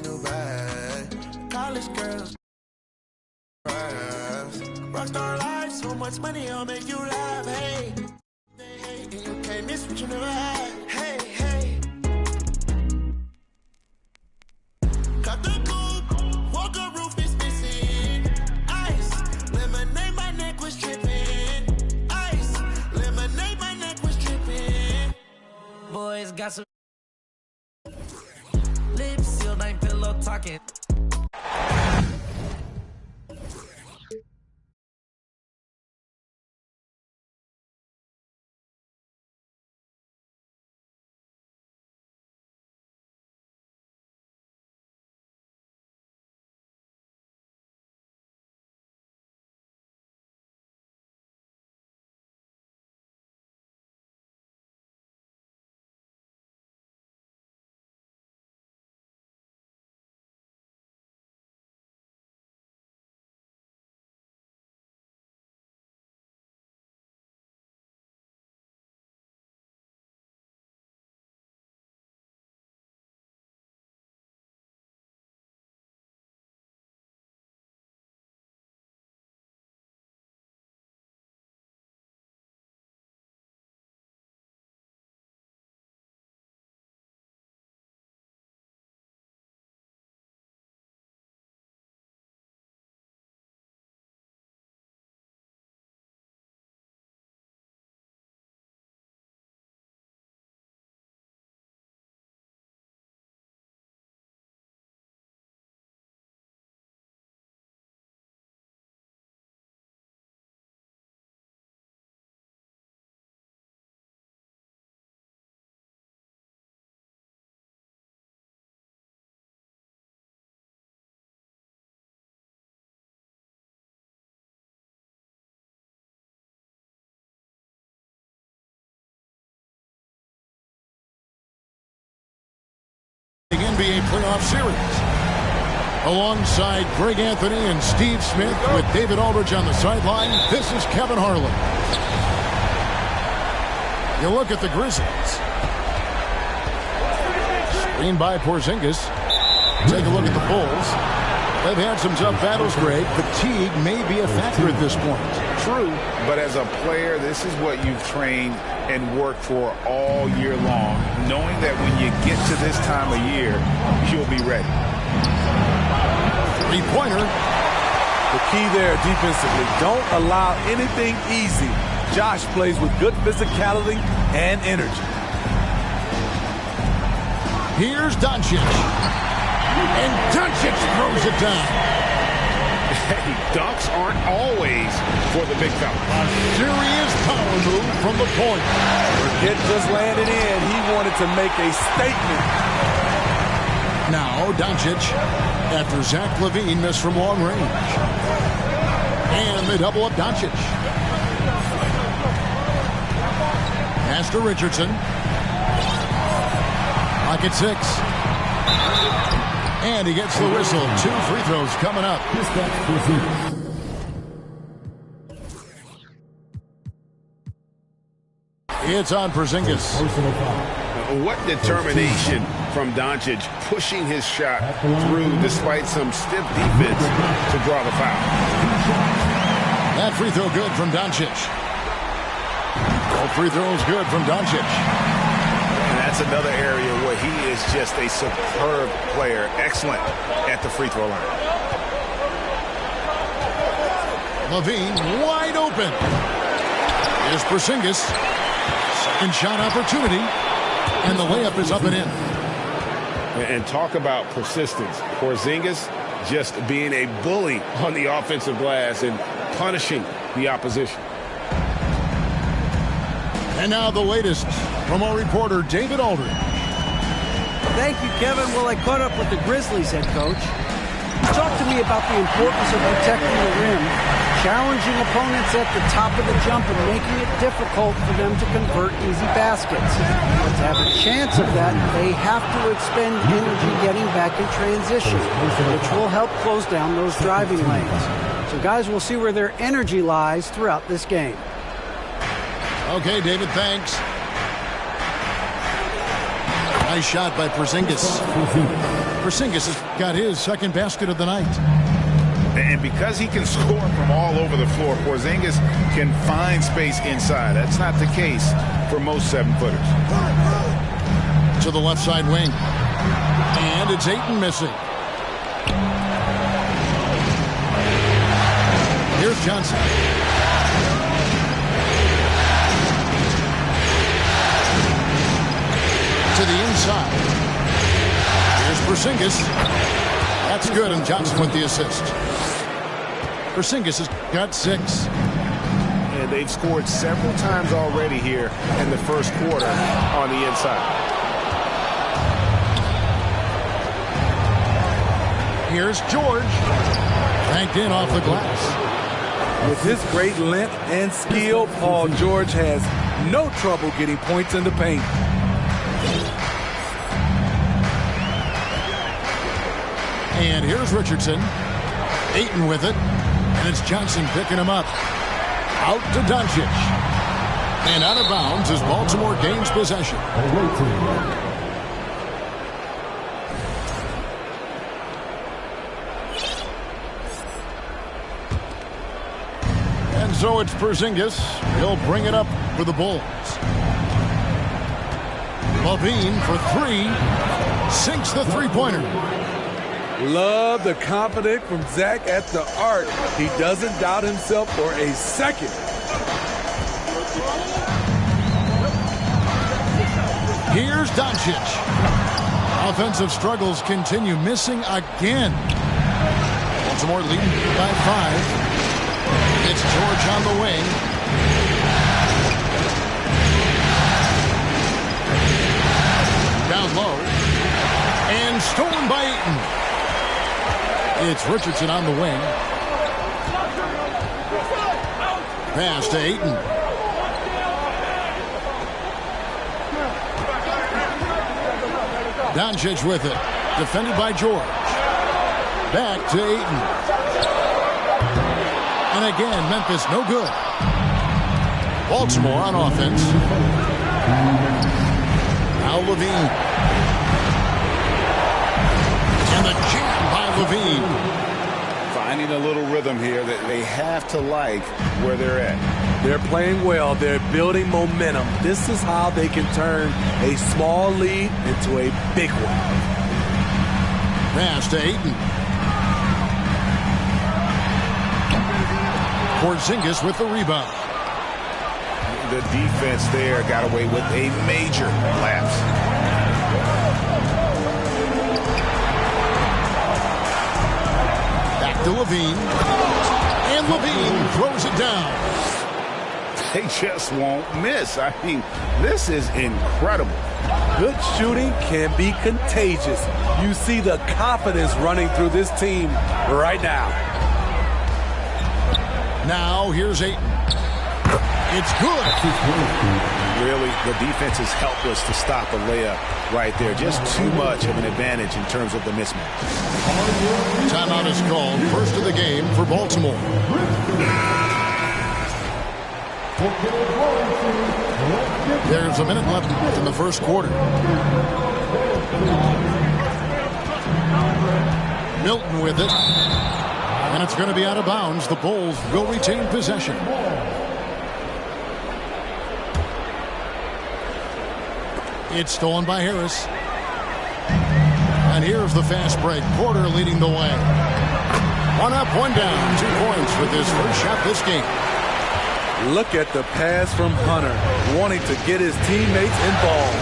new bag. College girls, rockstar life, so much money, I'll make you laugh. Hey, hey, and you can't miss what you never had. Hey, hey. Cut the coupe, walker roof is missing. Ice, lemonade, my neck was tripping. Ice, lemonade, my neck was tripping. Boys got some lips sealed, ain't pillow talking. NBA playoff series. Alongside Greg Anthony and Steve Smith with David Aldridge on the sideline, this is Kevin Harlan. You look at the Grizzlies. Screen by Porzingis. Take a look at the Bulls. They've had some tough battles, Greg. Fatigue may be a factor at this point. True, but as a player, this is what you've trained and worked for all year long, knowing that when you get to this time of year, you'll be ready. Three-pointer. The key there defensively, don't allow anything easy. Josh plays with good physicality and energy. Here's Doncic. And Doncic throws it down. Hey, dunks aren't always for the big fella. A serious power move from the point. It just landed in. He wanted to make a statement. Now Doncic after Zach LaVine missed from long range. And they double up Doncic. Pass to Richardson. Pocket 6. And he gets the whistle. 2 free throws coming up. It's on Porzingis. What determination from Doncic, pushing his shot through despite some stiff defense to draw the foul. That free throw good from Doncic. All free throws good from Doncic. And that's another area where he is just a superb player. Excellent at the free throw line. LaVine wide open. Here's Porzingis. Second shot opportunity. And the layup is up and in. And talk about persistence. Porzingis just being a bully on the offensive glass and punishing the opposition. And now the latest from our reporter, David Aldridge. Thank you, Kevin. Well, I caught up with the Grizzlies head coach. He talked to me about the importance of protecting the rim, challenging opponents at the top of the jump, and making it difficult for them to convert easy baskets. But to have a chance of that, they have to expend energy getting back in transition, which will help close down those driving lanes. So, guys, we'll see where their energy lies throughout this game. Okay, David, thanks. Nice shot by Porzingis. Porzingis has got his second basket of the night. And because he can score from all over the floor, Porzingis can find space inside. That's not the case for most 7-footers. To the left side wing. And it's Ayton missing. Here's Johnson. To the inside. Here's Porzingis. That's good, and Johnson with the assist. Porzingis has got 6. And they've scored several times already here in the first quarter on the inside. Here's George. Banked in off the glass. With his great length and skill, Paul George has no trouble getting points in the paint. And here's Richardson. Ayton with it. And it's Johnson picking him up. Out to Doncic. And out of bounds as Baltimore gains possession. And so it's Porzingis. He'll bring it up for the Bulls. Levine for 3. Sinks the three-pointer. Love the confidence from Zach at the arc. He doesn't doubt himself for a second. Here's Doncic. Offensive struggles continue. Missing again. Baltimore leading by 5. It's George on the wing. Down low. And stolen by Ayton. It's Richardson on the wing. Pass to Ayton. Doncic with it. Defended by George. Back to Ayton. And again, Memphis no good. Baltimore on offense. Now Levine. And the jam by Levine. Finding a little rhythm here that they have to like where they're at. They're playing well. They're building momentum. This is how they can turn a small lead into a big one. Pass to Ayton. Porzingis with the rebound. The defense there got away with a major lapse. Back to Levine. And Levine throws it down. They just won't miss. I mean, this is incredible. Good shooting can be contagious. You see the confidence running through this team right now. Now here's Ayton. It's good. Really, the defense is helpless to stop a layup right there. Just too much of an advantage in terms of the mismatch. Timeout is called. First of the game for Baltimore. There's a minute left in the first quarter. Milton with it. And it's going to be out of bounds. The Bulls will retain possession. It's stolen by Harris. And here's the fast break. Porter leading the way. 1 up, 1 down. 2 points with his first shot this game. Look at the pass from Hunter, wanting to get his teammates involved.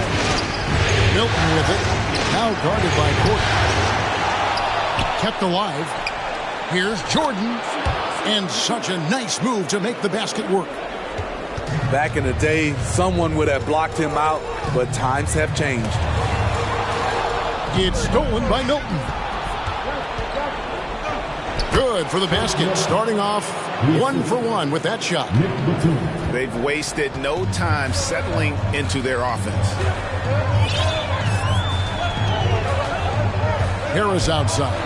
Milton with it. Now guarded by Porter. Kept alive. Here's Jordan. And such a nice move to make the basket work. Back in the day, someone would have blocked him out, but times have changed. It's stolen by Milton. Good for the basket. Starting off 1 for 1 with that shot. They've wasted no time settling into their offense. Harris outside.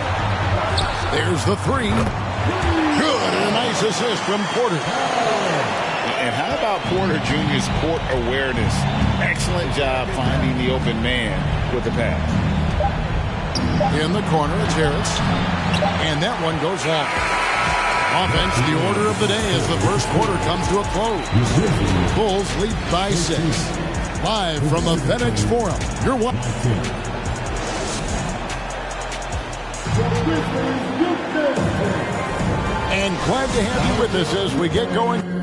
There's the 3. Good, and a nice assist from Porter. And how about Porter Jr.'s court awareness? Excellent job finding the open man with the pass. In the corner, it's Harris. And that one goes out. Offense, the order of the day as the first quarter comes to a close. Bulls lead by 6. Live from the FedEx Forum, you're one. And glad to have you with us as we get going.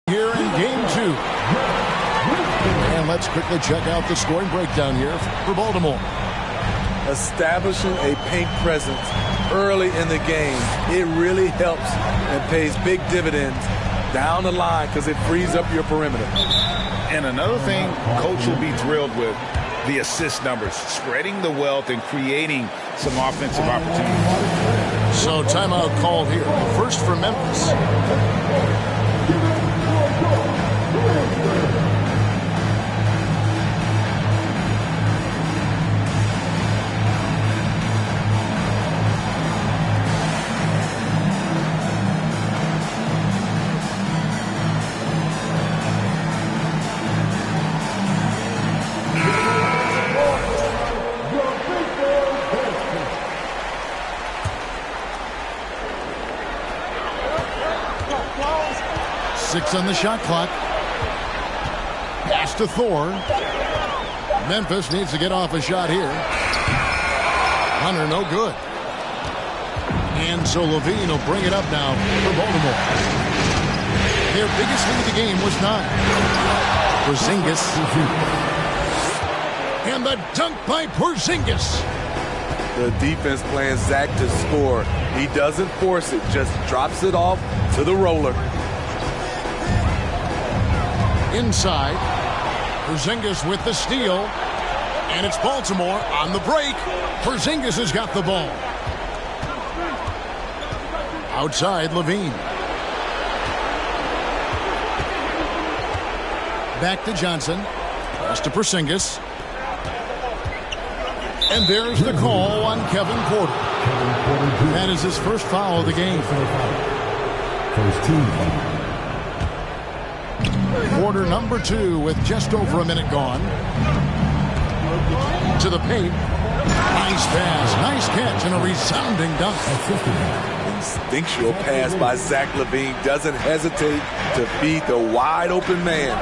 Here in game 2. And let's quickly check out the scoring breakdown here for Baltimore. Establishing a paint presence early in the game, it really helps and pays big dividends down the line because it frees up your perimeter. And another thing Coach will be thrilled with, the assist numbers, spreading the wealth and creating some offensive opportunities. So timeout called here. First for Memphis. On the shot clock. Pass to Thor. Memphis needs to get off a shot here. Hunter, no good. And so Levine will bring it up now for Baltimore. Their biggest lead of the game was 9. Porzingis. And the dunk by Porzingis. The defense playing Zach to score. He doesn't force it, just drops it off to the roller. Inside. Porzingis with the steal. And it's Baltimore on the break. Porzingis has got the ball. Outside, Levine. Back to Johnson. Pass to Porzingis. And there's the call on Kevin Porter. That is his first foul of the game. First team foul. Quarter number 2 with just over a minute gone. To the paint. Nice pass, nice catch, and a resounding dunk. Instinctual pass by Zach LaVine. Doesn't hesitate to feed the wide open man.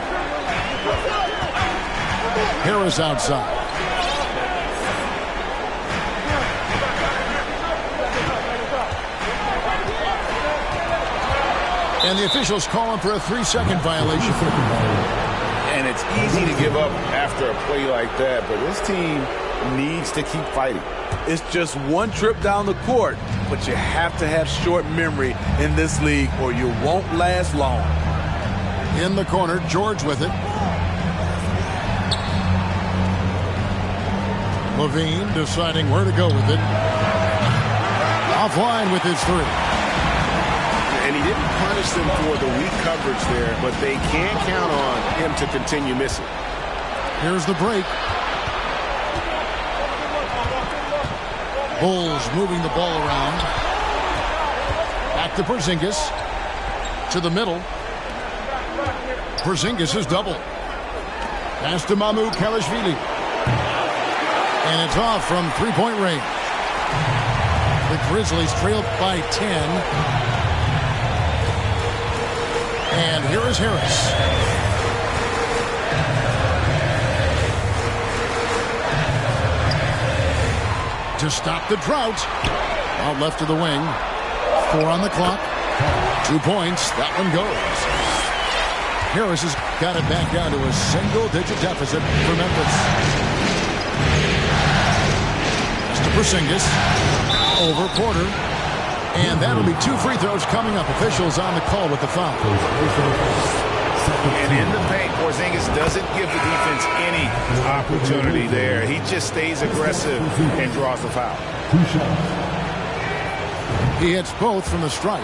Harris outside. And the officials calling for a 3-second violation. And it's easy to give up after a play like that, but this team needs to keep fighting. It's just one trip down the court, but you have to have short memory in this league or you won't last long. In the corner, George with it. Levine deciding where to go with it. Offline with his 3. And he didn't punish them for the weak coverage there, but they can't count on him to continue missing. Here's the break. Bulls moving the ball around. Back to Porzingis. To the middle. Porzingis is double. Pass to Mamu Kalashvili. And it's off from 3-point range. The Grizzlies trailed by 10. And here is Harris. To stop the drought. Out left to the wing. 4 on the clock. 2 points. That one goes. Harris has got it back down to a single-digit deficit for Memphis. Pass to Porzingis. Over Porter. And that'll be 2 free throws coming up. Officials on the call with the foul. And in the paint, Porzingis doesn't give the defense any opportunity there. He just stays aggressive and draws the foul. He hits both from the stripe.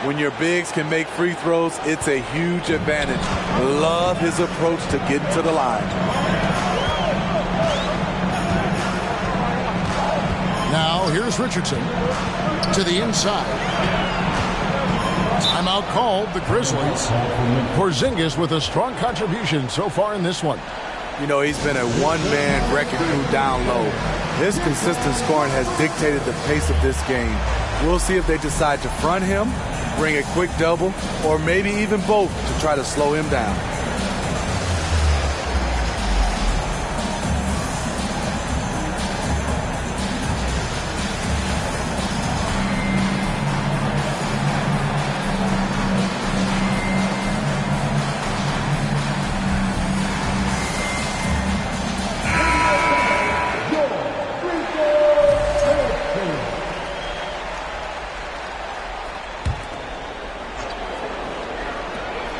When your bigs can make free throws, it's a huge advantage. Love his approach to getting to the line. Now, here's Richardson to the inside. Timeout called, the Grizzlies. Porzingis with a strong contribution so far in this one. You know, he's been a one-man wrecking crew down low. His consistent scoring has dictated the pace of this game. We'll see if they decide to front him, bring a quick double, or maybe even both to try to slow him down.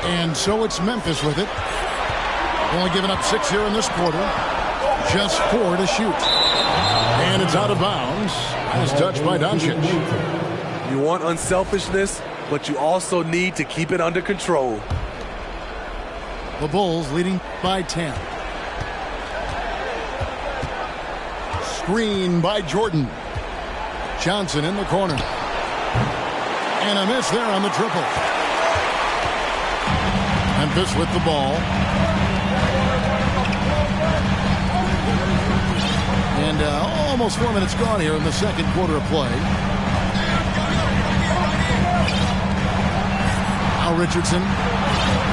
And so it's Memphis with it. Only giving up 6 here in this quarter. Just 4 to shoot. And it's out of bounds. As touched by Doncic. You want unselfishness, but you also need to keep it under control. The Bulls leading by 10. Screen by Jordan. Johnson in the corner. And a miss there on the triple. Memphis with the ball. And almost 4 minutes gone here in the second quarter of play. Now Richardson.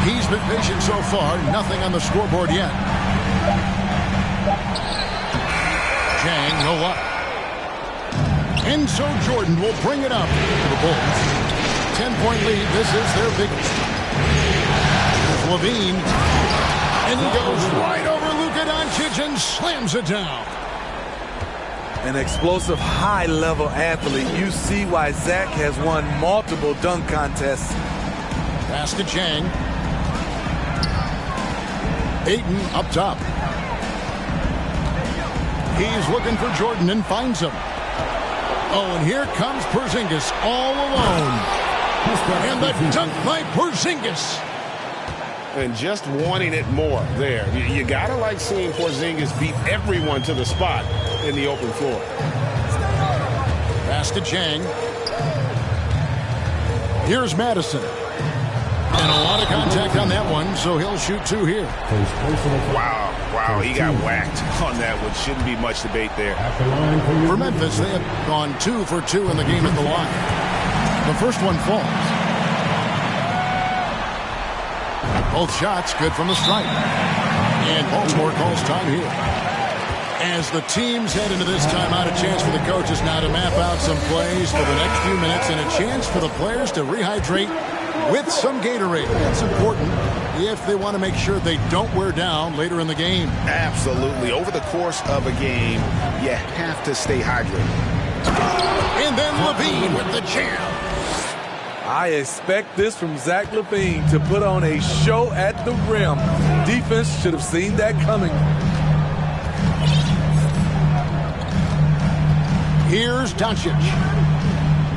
He's been patient so far. Nothing on the scoreboard yet. Chang, no luck. And so Jordan will bring it up to the Bulls. 10-point lead. This is their biggest. There's Levine. And he goes right over Luka Doncic and slams it down. An explosive, high-level athlete. You see why Zach has won multiple dunk contests. Pass to Chang. Ayton up top. He's looking for Jordan and finds him. Oh, and here comes Porzingis all alone. And the dunk by Porzingis. And just wanting it more there. You got to like seeing Porzingis beat everyone to the spot in the open floor. Pass to Chang. Here's Madison. And a lot of contact on that one, so he'll shoot 2 here. Wow, he got whacked on that one. Shouldn't be much debate there. For Memphis, they have gone 2 for 2 in the game at the line. The first one falls. Both shots good from the stripe. And Baltimore calls time here. As the teams head into this timeout, a chance for the coaches now to map out some plays for the next few minutes and a chance for the players to rehydrate with some Gatorade. That's important if they want to make sure they don't wear down later in the game. Absolutely. Over the course of a game, you have to stay hydrated. And then LaVine with the jam. I expect this from Zach LaVine to put on a show at the rim. Defense should have seen that coming. Here's Doncic.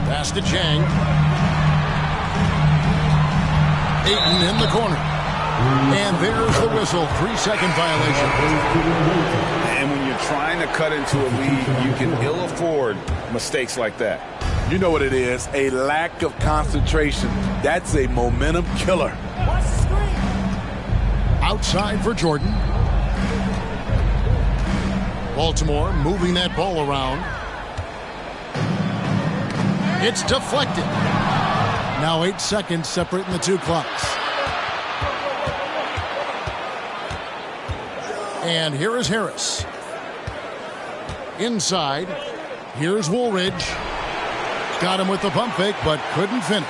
Pass to Chang. Ayton in the corner. And there's the whistle. 3-second violation. And when you're trying to cut into a lead, you can ill afford mistakes like that. You know what it is, a lack of concentration. That's a momentum killer. Outside for Jordan. Baltimore moving that ball around. It's deflected. Now 8 seconds separating the 2 clocks. And here is Harris. Inside. Here's Woolridge. Got him with the pump fake, but couldn't finish.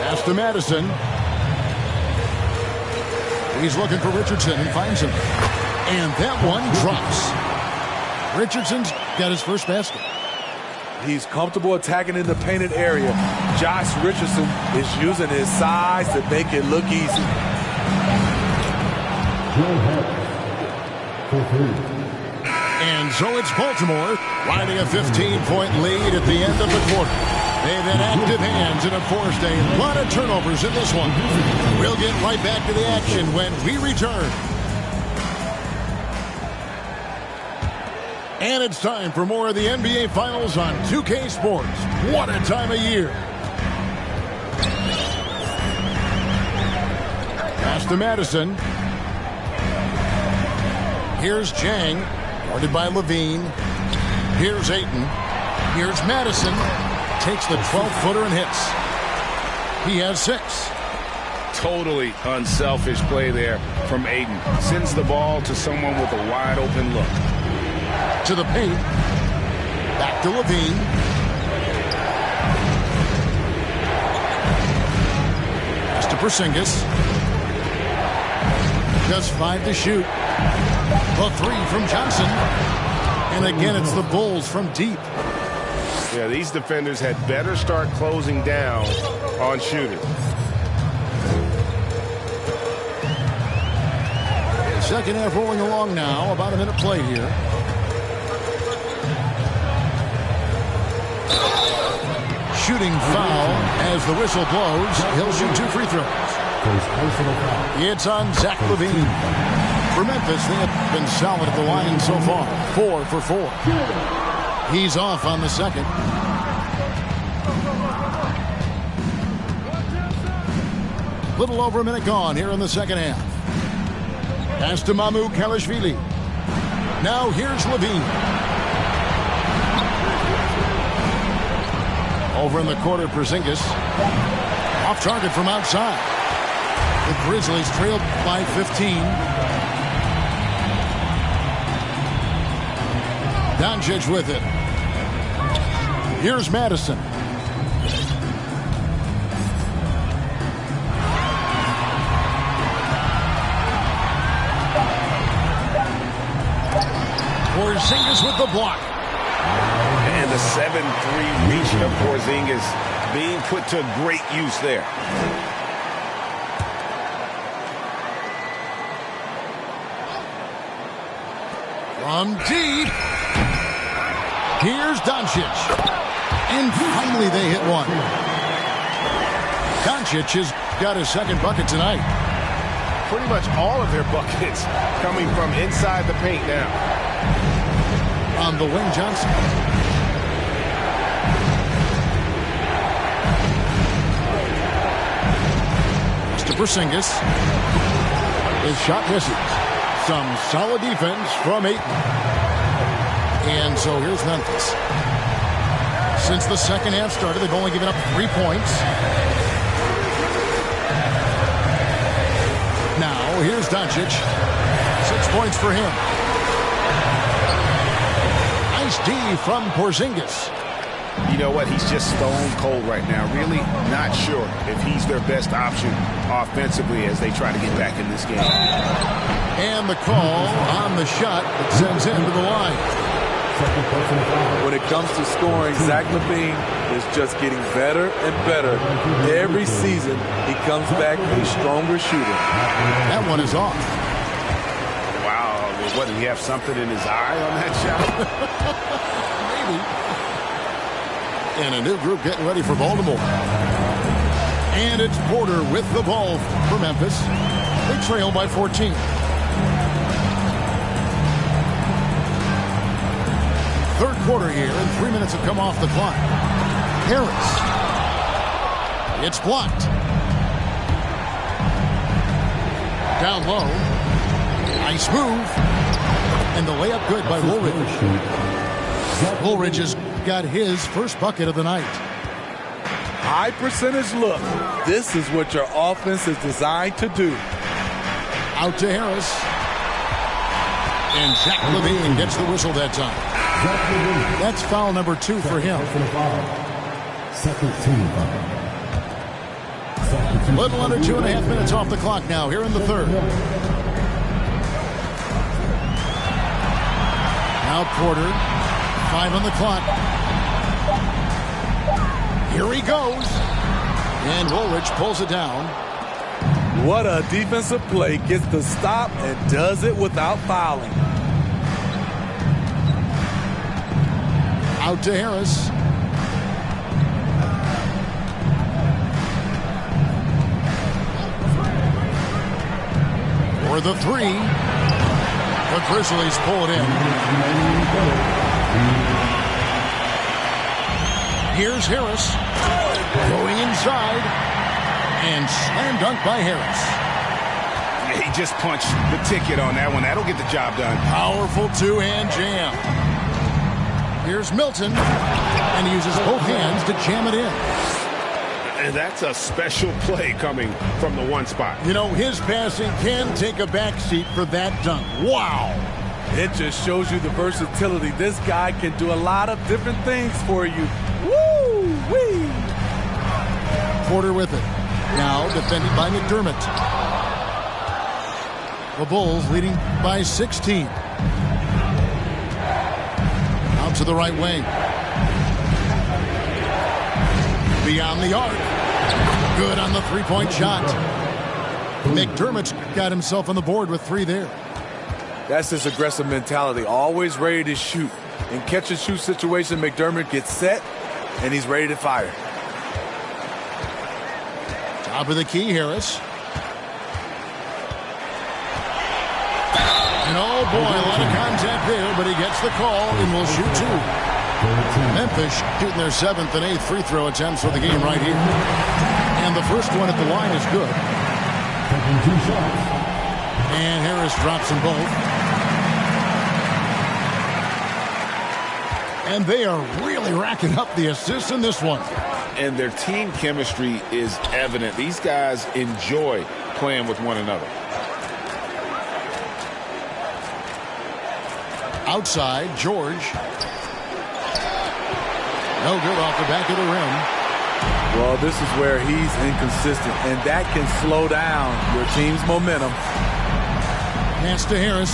Pass to Madison. He's looking for Richardson and finds him. And that one drops. Richardson's got his first basket. He's comfortable attacking in the painted area. Josh Richardson is using his size to make it look easy. And so it's Baltimore riding a 15-point lead at the end of the quarter. They've had active hands and have forced a lot of turnovers in this one. We'll get right back to the action when we return. And it's time for more of the NBA Finals on 2K Sports. What a time of year. Pass to Madison. Here's Chang, guarded by LaVine. Here's Ayton. Here's Madison. Takes the 12-footer and hits. He has 6. Totally unselfish play there from Ayton. Sends the ball to someone with a wide-open look. To the paint. Back to LaVine. Pass to Porzingis. Just 5 to shoot. A 3 from Johnson. And again, it's the Bulls from deep. Yeah, these defenders had better start closing down on shooting. Second half rolling along now. About a minute played here. Shooting foul as the whistle blows. He'll shoot 2 free throws. It's on Zach LaVine. For Memphis, they have been solid at the line so far. 4 for 4. He's off on the second. Little over a minute gone here in the second half. Pass to Mamu Kalashvili. Now here's LaVine. Over in the corner, Porzingis. Off target from outside. The Grizzlies trailed by 15. Doncic with it. Here's Madison. Porzingis with the block. And the 7-3 reach of Porzingis being put to great use there. From deep. Here's Doncic. And finally they hit one. Doncic has got his second bucket tonight. Pretty much all of their buckets coming from inside the paint now. On the wing, Johnson. To Porzingis. His shot misses. Some solid defense from Ayton. And so here's Memphis. Since the second half started, they've only given up 3 points. Now, here's Doncic. 6 points for him. Nice D from Porzingis. You know what? He's just stone cold right now. Really not sure if he's their best option offensively as they try to get back in this game. And the call on the shot that sends him to the line. When it comes to scoring, Zach LaVine is just getting better and better. Every season, he comes back a stronger shooter. That one is off. Wow. What, did he have something in his eye on that shot? Maybe. And a new group getting ready for Baltimore. And it's Porter with the ball for Memphis. They trail by 14. Third quarter here, and 3 minutes have come off the clock. Harris. It's blocked. Down low. Nice move. And the layup good by Woolridge. Woolridge has got his first bucket of the night. High percentage look. This is what your offense is designed to do. Out to Harris. And Zach LaVine gets the whistle that time. That's foul number 2 for him. Second team foul. Little under 2.5 minutes off the clock now here in the third. Now Porter. 5 on the clock. Here he goes. And Woolridge pulls it down. What a defensive play. Gets the stop and does it without fouling. Out to Harris. For the 3. The Grizzlies pull it in. Here's Harris. Going inside. And slam dunk by Harris. Yeah, he just punched the ticket on that one. That'll get the job done. Powerful two-hand jam. Here's Milton. And he uses both hands to jam it in. And that's a special play coming from the one spot. You know, his passing can take a backseat for that dunk. Wow. It just shows you the versatility. This guy can do a lot of different things for you. Woo-wee! Porter with it. Now defended by McDermott. The Bulls leading by 16. Out to the right wing. Beyond the arc. Good on the three-point shot. McDermott's got himself on the board with 3 there. That's his aggressive mentality. Always ready to shoot. In catch-and-shoot situation, McDermott gets set, and he's ready to fire. Top of the key, Harris. And oh boy, a lot of contact there, but he gets the call and will shoot 2. Memphis shooting their 7th and 8th free throw attempts for the game right here. And the first one at the line is good. And Harris drops them both. And they are really racking up the assists in this one. And their team chemistry is evident. These guys enjoy playing with one another. Outside, George. No good off the back of the rim. Well, this is where he's inconsistent, and that can slow down your team's momentum. Pass to Harris.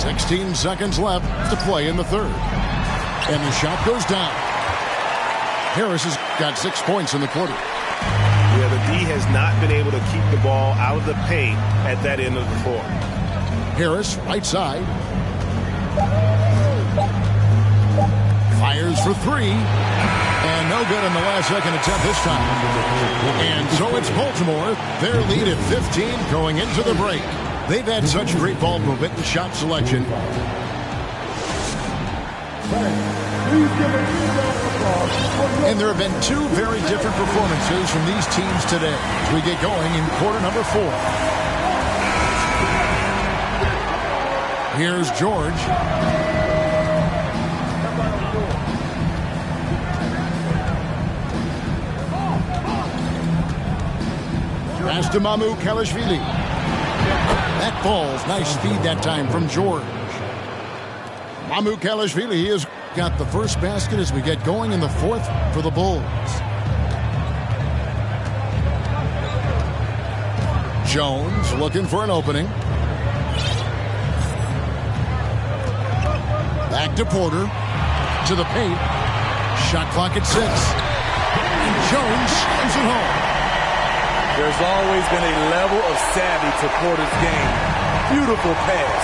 "16 seconds left to play in the third. And the shot goes down. Harris has got 6 points in the quarter. Yeah, the D has has not been able to keep the ball out of the paint at that end of the floor. Harris, right side. Fires for three. And no good in the last second attempt this time. And so it's Baltimore. Their lead at 15 going into the break. They've had such great ball movement and shot selection. And there have been two very different performances from these teams today as we get going in quarter number 4. Here's George. Pass to Mamu Kalashvili. That falls. Nice speed that time from George. Mamu Kalashvili has got the first basket as we get going in the 4th for the Bulls. Jones looking for an opening. Back to Porter. To the paint. Shot clock at 6. And Jones slams it home. There's always been a level of savvy to Porter's game. Beautiful pass.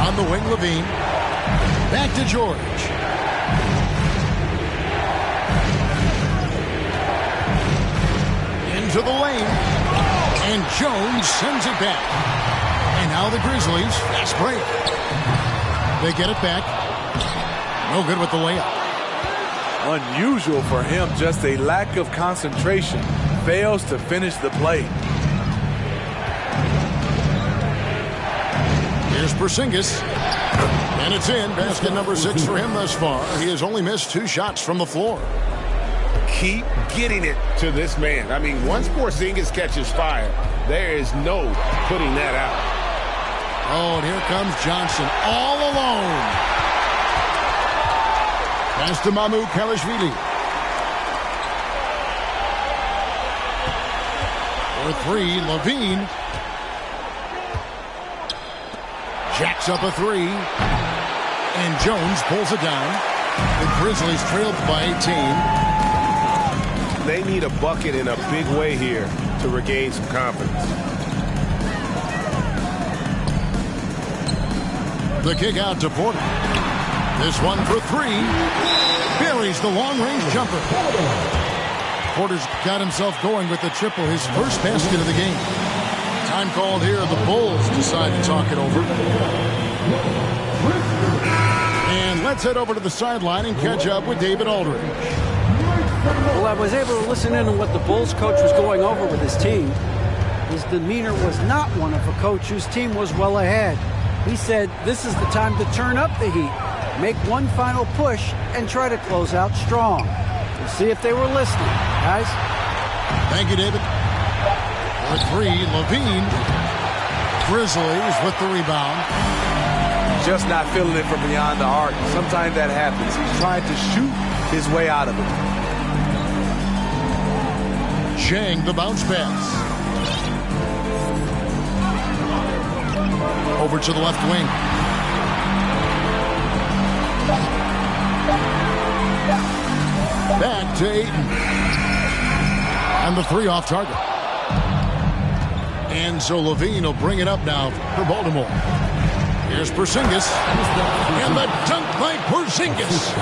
On the wing, Levine. Back to George. Into the lane. And Jones sends it back. And now the Grizzlies, fast break. They get it back. No good with the layup. Unusual for him, just a lack of concentration. Fails to finish the play. Here's Porzingis. And it's in. Basket number 6 for him thus far. He has only missed 2 shots from the floor. Keep getting it to this man. I mean, once Porzingis catches fire, there is no putting that out. Oh, and here comes Johnson all alone. Pass to Mamu Kalashvili. For 3, Levine. Jacks up a 3. And Jones pulls it down. The Grizzlies trailed by 18. They need a bucket in a big way here to regain some confidence. The kick out to Porter. This one for 3. Buries the long-range jumper. Porter's got himself going with the triple, his first basket of the game. Time called here. The Bulls decide to talk it over. And let's head over to the sideline and catch up with David Aldridge. Well, I was able to listen in on what the Bulls coach was going over with his team. His demeanor was not one of a coach whose team was well ahead. He said this is the time to turn up the heat, make one final push, and try to close out strong. We'll see if they were listening, guys. Thank you, David. For 3, Levine. Grizzlies with the rebound. Just not feeling it from beyond the arc. Sometimes that happens. He's trying to shoot his way out of it. Chang, the bounce pass. Over to the left wing. Back to Ayton. And the 3 off target. And so Levine will bring it up now for Baltimore. Here's Porzingis. And the dunk by Porzingis.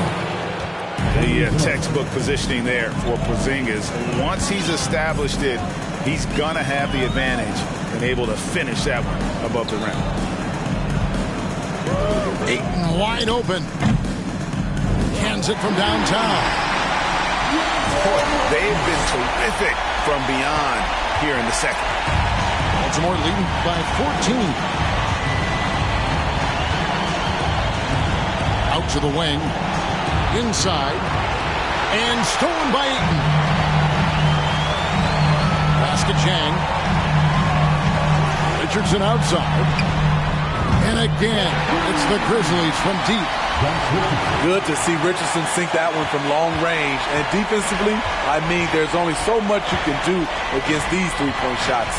The textbook positioning there for Porzingis. Once he's established it, he's going to have the advantage and able to finish that one above the rim. Ayton wide open. Cans it from downtown. Boy, they've been terrific from beyond here in the second. Baltimore leading by 14. Out to the wing. Inside. And stolen by Ayton. Basket Chang. Richardson outside. And again, it's the Grizzlies from deep. Good to see Richardson sink that one from long range. And defensively, I mean, there's only so much you can do against these three-point shots.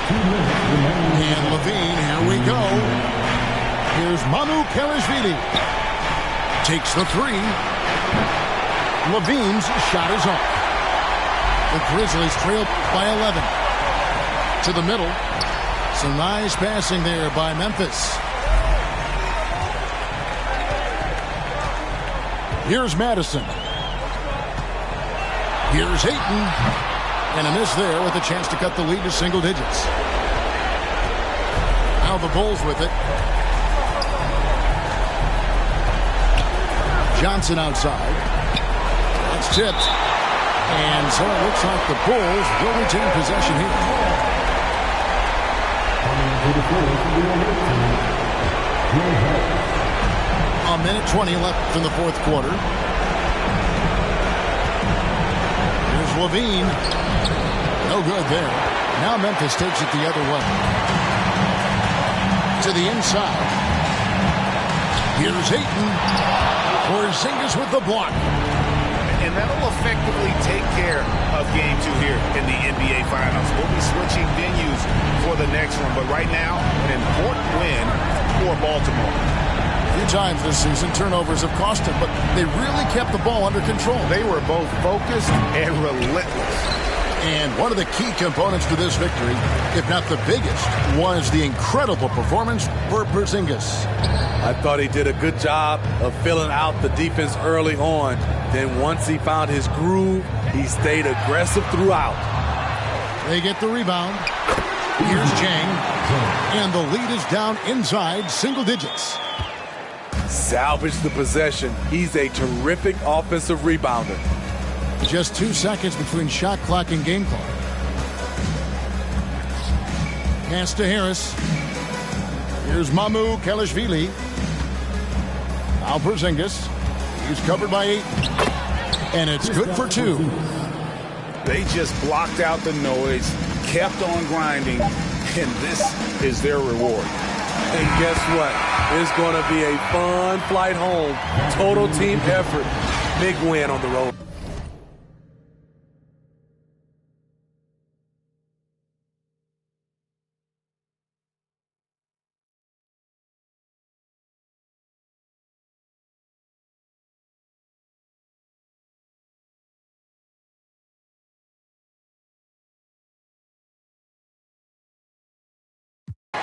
And Levine, here we go. Here's Mamu Kalashvili. Takes the 3. Levine's shot is off. The Grizzlies trail by 11. To the middle. Some nice passing there by Memphis. Here's Madison. Here's Ayton. And a miss there with a chance to cut the lead to single digits. Now the Bulls with it. Johnson outside. That's tipped. And so it looks like the Bulls will retain possession here. A minute 20 left in the fourth quarter. Here's Levine. No good there. Now Memphis takes it the other way. To the inside. Here's Ayton. Porzingis with the block. And that'll effectively take care of game 2 here in the NBA Finals. We'll be switching venues for the next one. But right now, an important win for Baltimore. A few times this season, turnovers have cost them, but they really kept the ball under control. They were both focused and relentless. And one of the key components to this victory, if not the biggest, was the incredible performance for Porzingis. I thought he did a good job of filling out the defense early on. Then once he found his groove, he stayed aggressive throughout. They get the rebound. Here's Chang. And the lead is down inside single digits. Salvage the possession. He's a terrific offensive rebounder. Just 2 seconds between shot clock and game clock. Pass to Harris. Here's Mamu Kelishvili. Now Porzingis. He's covered by 8. And it's good for 2. They just blocked out the noise, kept on grinding, and this is their reward. And guess what? It's going to be a fun flight home. Total team effort. Big win on the road.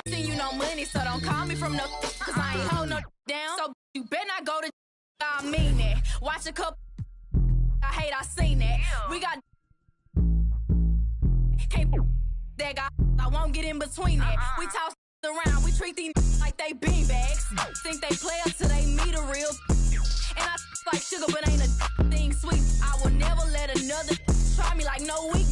You know money, so don't call me from no, cause I ain't hold no down. So you better not go to, I mean it. Watch a couple, I hate I seen it. We got, can't that guy, I won't get in between it. We toss around, we treat these like they beanbags. Think they play us till they meet a real. And I like sugar, but ain't a thing sweet. I will never let another try me like no weak.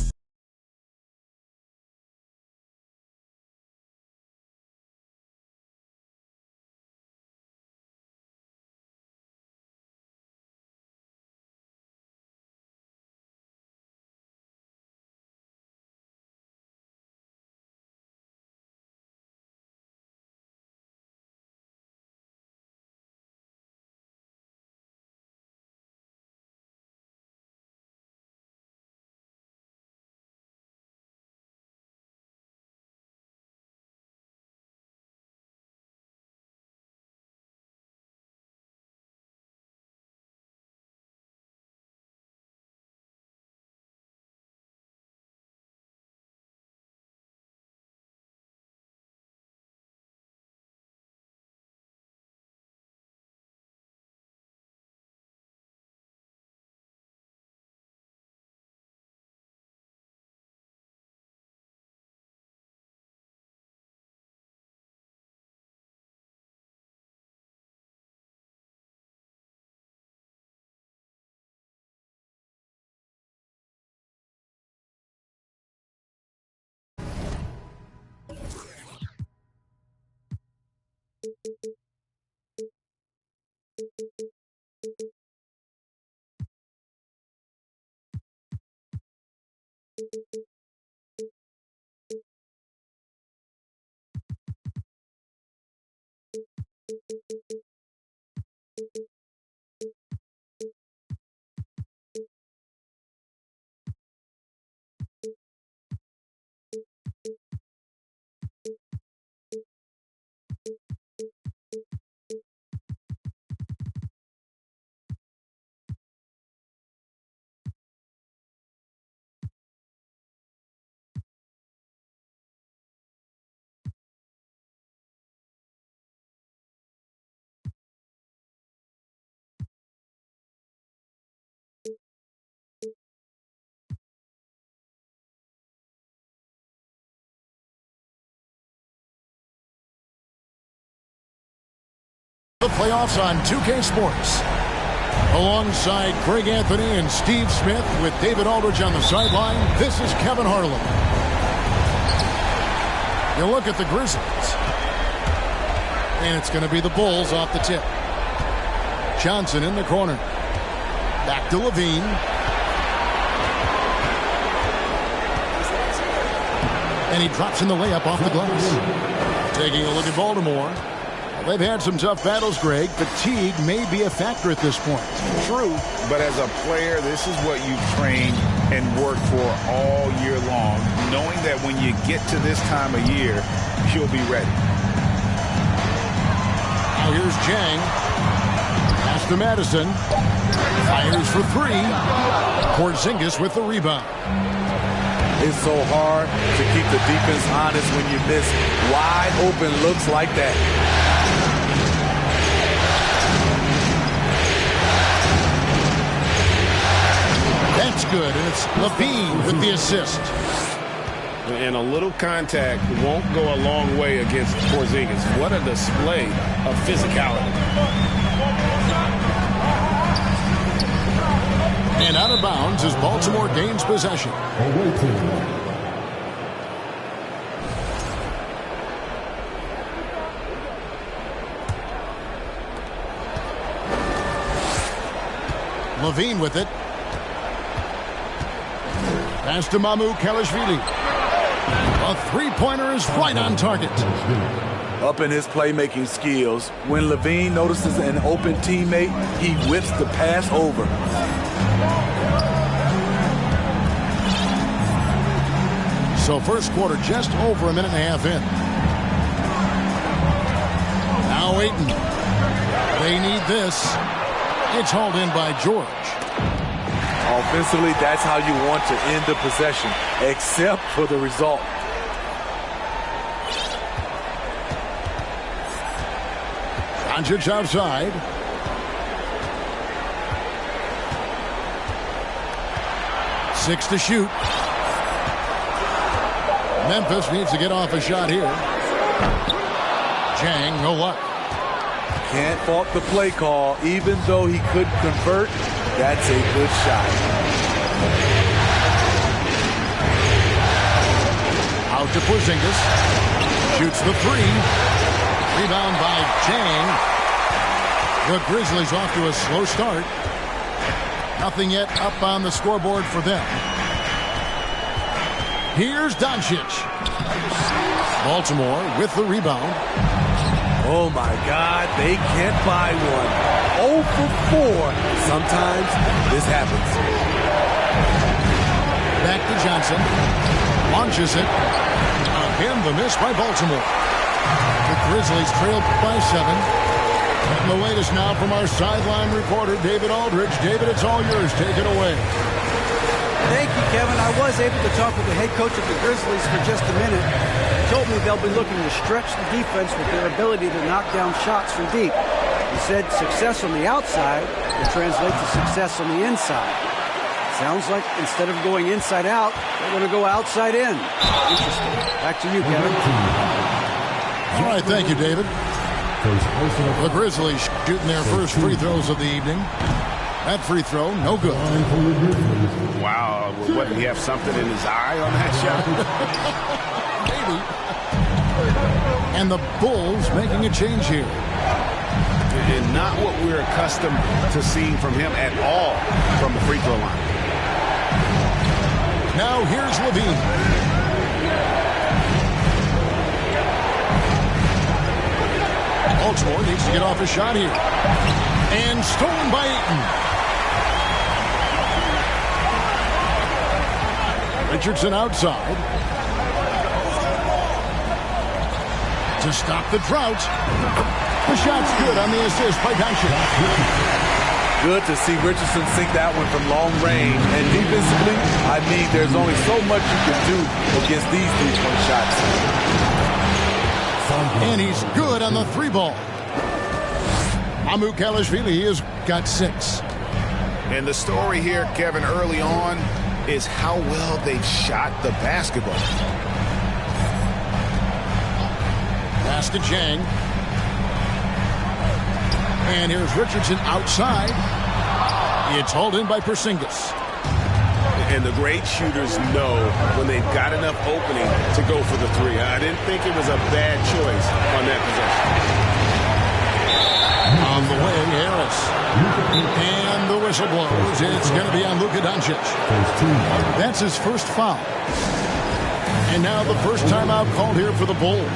The playoffs on 2K Sports. Alongside Craig Anthony and Steve Smith with David Aldridge on the sideline, this is Kevin Harlan. You look at the Grizzlies. And it's going to be the Bulls off the tip. Johnson in the corner. Back to Levine. And he drops in the layup off the glass. Taking a look at Baltimore. Well, they've had some tough battles, Greg. Fatigue may be a factor at this point. True, but as a player, this is what you train and work for all year long, knowing that when you get to this time of year, you'll be ready. Now here's Jang. Pass to Madison. Fires for three. Porzingis with the rebound. It's so hard to keep the defense honest when you miss wide open looks like that. That's good, and it's Levine with the assist. And a little contact won't go a long way against Porzingis. What a display of physicality. And out of bounds as Baltimore gains possession. Levine with it. Pass to Mamu Kalashvili. A three-pointer is right on target. Up in his playmaking skills, when Levine notices an open teammate, he whips the pass over. So first quarter just over a minute and a half in. Now Ayton. They need this. It's hauled in by George. Offensively, that's how you want to end the possession, except for the result. Doncic outside. Six to shoot. Memphis needs to get off a shot here. Jang, no luck. Can't fault the play call. Even though he couldn't convert, that's a good shot. Out to Porzingis. Shoots the three. Rebound by Jang. The Grizzlies off to a slow start. Nothing yet up on the scoreboard for them. Here's Doncic. Baltimore with the rebound. Oh, my God, they can't buy one. 0 for 4. Sometimes this happens. Back to Johnson. Launches it. Again, the miss by Baltimore. The Grizzlies trailed by 7. And the latest now from our sideline reporter, David Aldridge. David, it's all yours. Take it away. Thank you, Kevin. I was able to talk with the head coach of the Grizzlies for just a minute. He told me they'll be looking to stretch the defense with their ability to knock down shots from deep. He said success on the outside will translate to success on the inside. Sounds like instead of going inside out, they're going to go outside in. Interesting. Back to you, Kevin. All right, thank you, David. The Grizzlies shooting their first free throws of the evening. That free throw, no good. Wow, what, did he have something in his eye on that shot? Maybe. And the Bulls making a change here. And not what we're accustomed to seeing from him at all from the free throw line. Now here's Levine. Baltimore needs to get off a shot here. And stolen by Ayton. Richardson outside. To stop the drought. The shot's good on the assist by Doncic. Good to see Richardson sink that one from long range. And defensively, I mean, there's only so much you can do against these three-point shots. And he's good on the three ball. Mamu Kalashvili has got 6. And the story here, Kevin, early on is how well they've shot the basketball. Pass to Jang. And here's Richardson outside. It's hauled in by Porzingis. And the great shooters know when they've got enough opening to go for the three. I didn't think it was a bad choice on that possession. On the way, Harris. And the whistle blows. It's going to be on Luka Doncic. That's his first foul. And now the first timeout called here for the Bulls.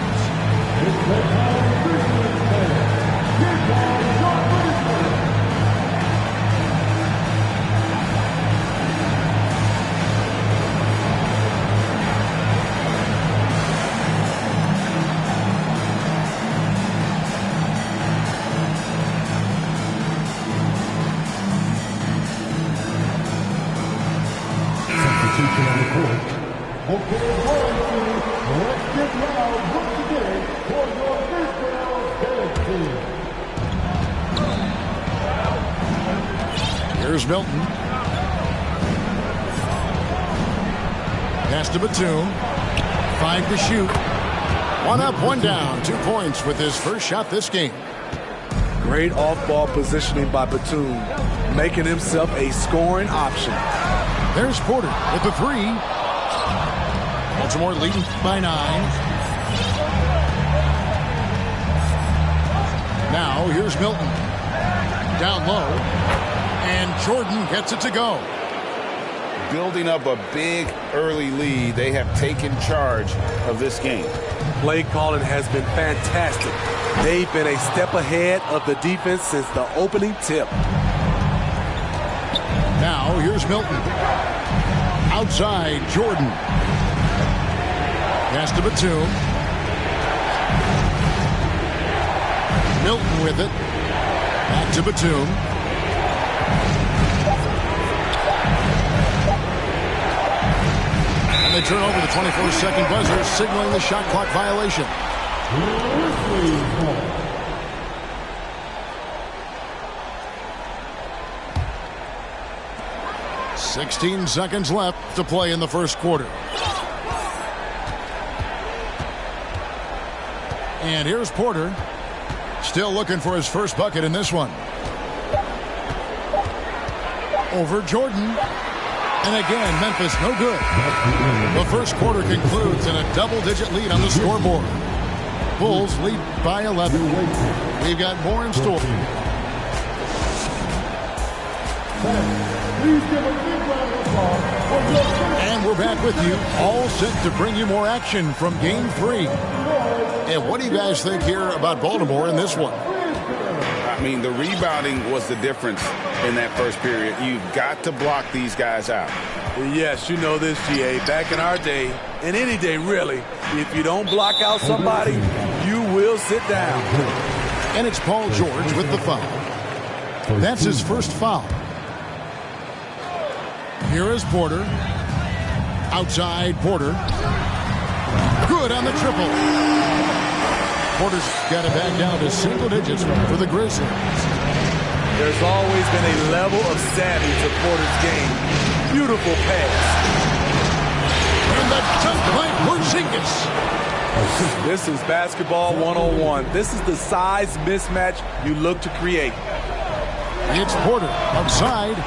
Here's Milton. Pass to Batum. 5 to shoot. 1 up, 1 down. 2 points with his first shot this game. Great off-ball positioning by Batum, making himself a scoring option. There's Porter with the 3. Baltimore leading by 9. Now here's Milton. Down low. And Jordan gets it to go. Building up a big early lead, they have taken charge of this game. Play calling has been fantastic. They've been a step ahead of the defense since the opening tip. Now here's Milton. Outside, Jordan. Pass to Batum. Milton with it. Back to Batum. And they turn over the 24-second buzzer, signaling the shot clock violation. 16 seconds left to play in the first quarter. And here's Porter. Still looking for his first bucket in this one. Over Jordan. And again, Memphis no good. The first quarter concludes in a double-digit lead on the scoreboard. Bulls lead by 11. We've got more in store. And we're back with you, all set to bring you more action from Game 3. And what do you guys think here about Baltimore in this one? I mean, the rebounding was the difference in that first period. You've got to block these guys out. Yes, you know this, GA. Back in our day, and any day really, if you don't block out somebody, you will sit down. And it's Paul George with the foul. That's his first foul. Here is Porter. Outside, Porter. Good on the triple. Porter's got it back down to single digits for the Grizzlies. There's always been a level of savvy to Porter's game. Beautiful pass. And the dunk by Porzingis. This is basketball 101. This is the size mismatch you look to create. It's Porter outside.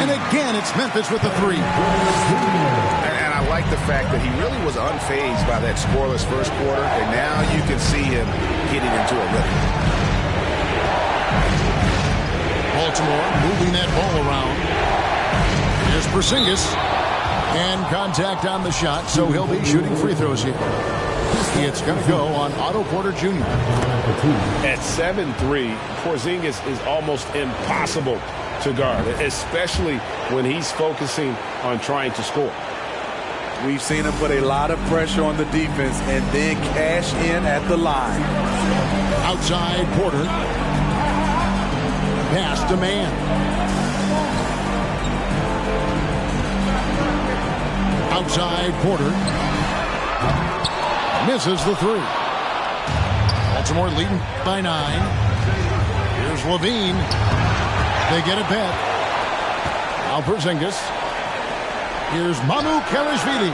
And again, it's Memphis with the 3. And I like the fact that he really was unfazed by that scoreless first quarter, and now you can see him getting into a rhythm. Baltimore moving that ball around. Here's Porzingis. And contact on the shot, so he'll be shooting free throws here. It's going to go on Otto Porter Jr. At 7'3", Porzingis is almost impossible to guard, especially when he's focusing on trying to score. We've seen him put a lot of pressure on the defense and then cash in at the line. Outside Porter. Pass to man. Outside Porter. Misses the 3. Baltimore leading by 9. Here's Levine. They get it back. Now Porzingis. Here's Manu Karashvili.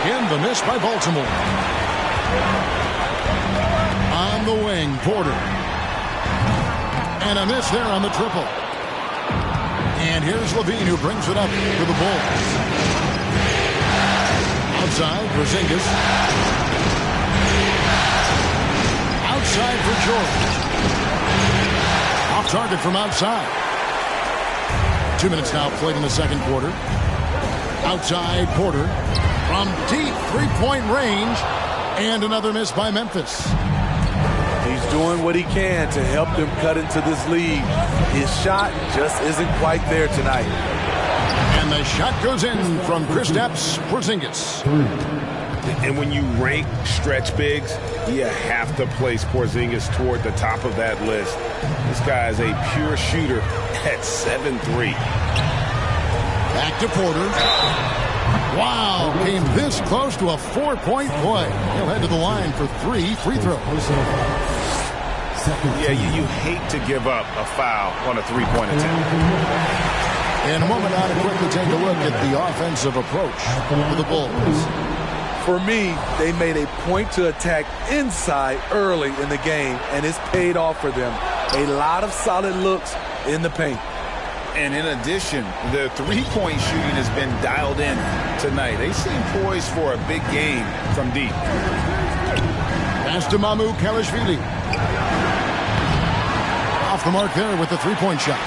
Again, the miss by Baltimore. On the wing, Porter. And a miss there on the triple. And here's Levine who brings it up for the Bulls. Outside for Porzingis. Outside for George. Off target from outside. 2 minutes now played in the second quarter. Outside Porter. From deep three-point range. And another miss by Memphis. He's doing what he can to help them cut into this lead. His shot just isn't quite there tonight. And the shot goes in from Kristaps Porzingis. And when you rank stretch bigs, you have to place Porzingis toward the top of that list. This guy is a pure shooter at 7'3". Back to Porter. Wow, came this close to a 4-point play. He'll head to the line for 3 free throws. Yeah, you hate to give up a foul on a three-point attempt. In a moment, now to quickly take a look at the offensive approach for the Bulls. For me, they made a point to attack inside early in the game, and it's paid off for them. A lot of solid looks in the paint. And in addition, the three-point shooting has been dialed in tonight. They seem poised for a big game from deep. Pass to Kelishvili. Off the mark there with the three-point shot.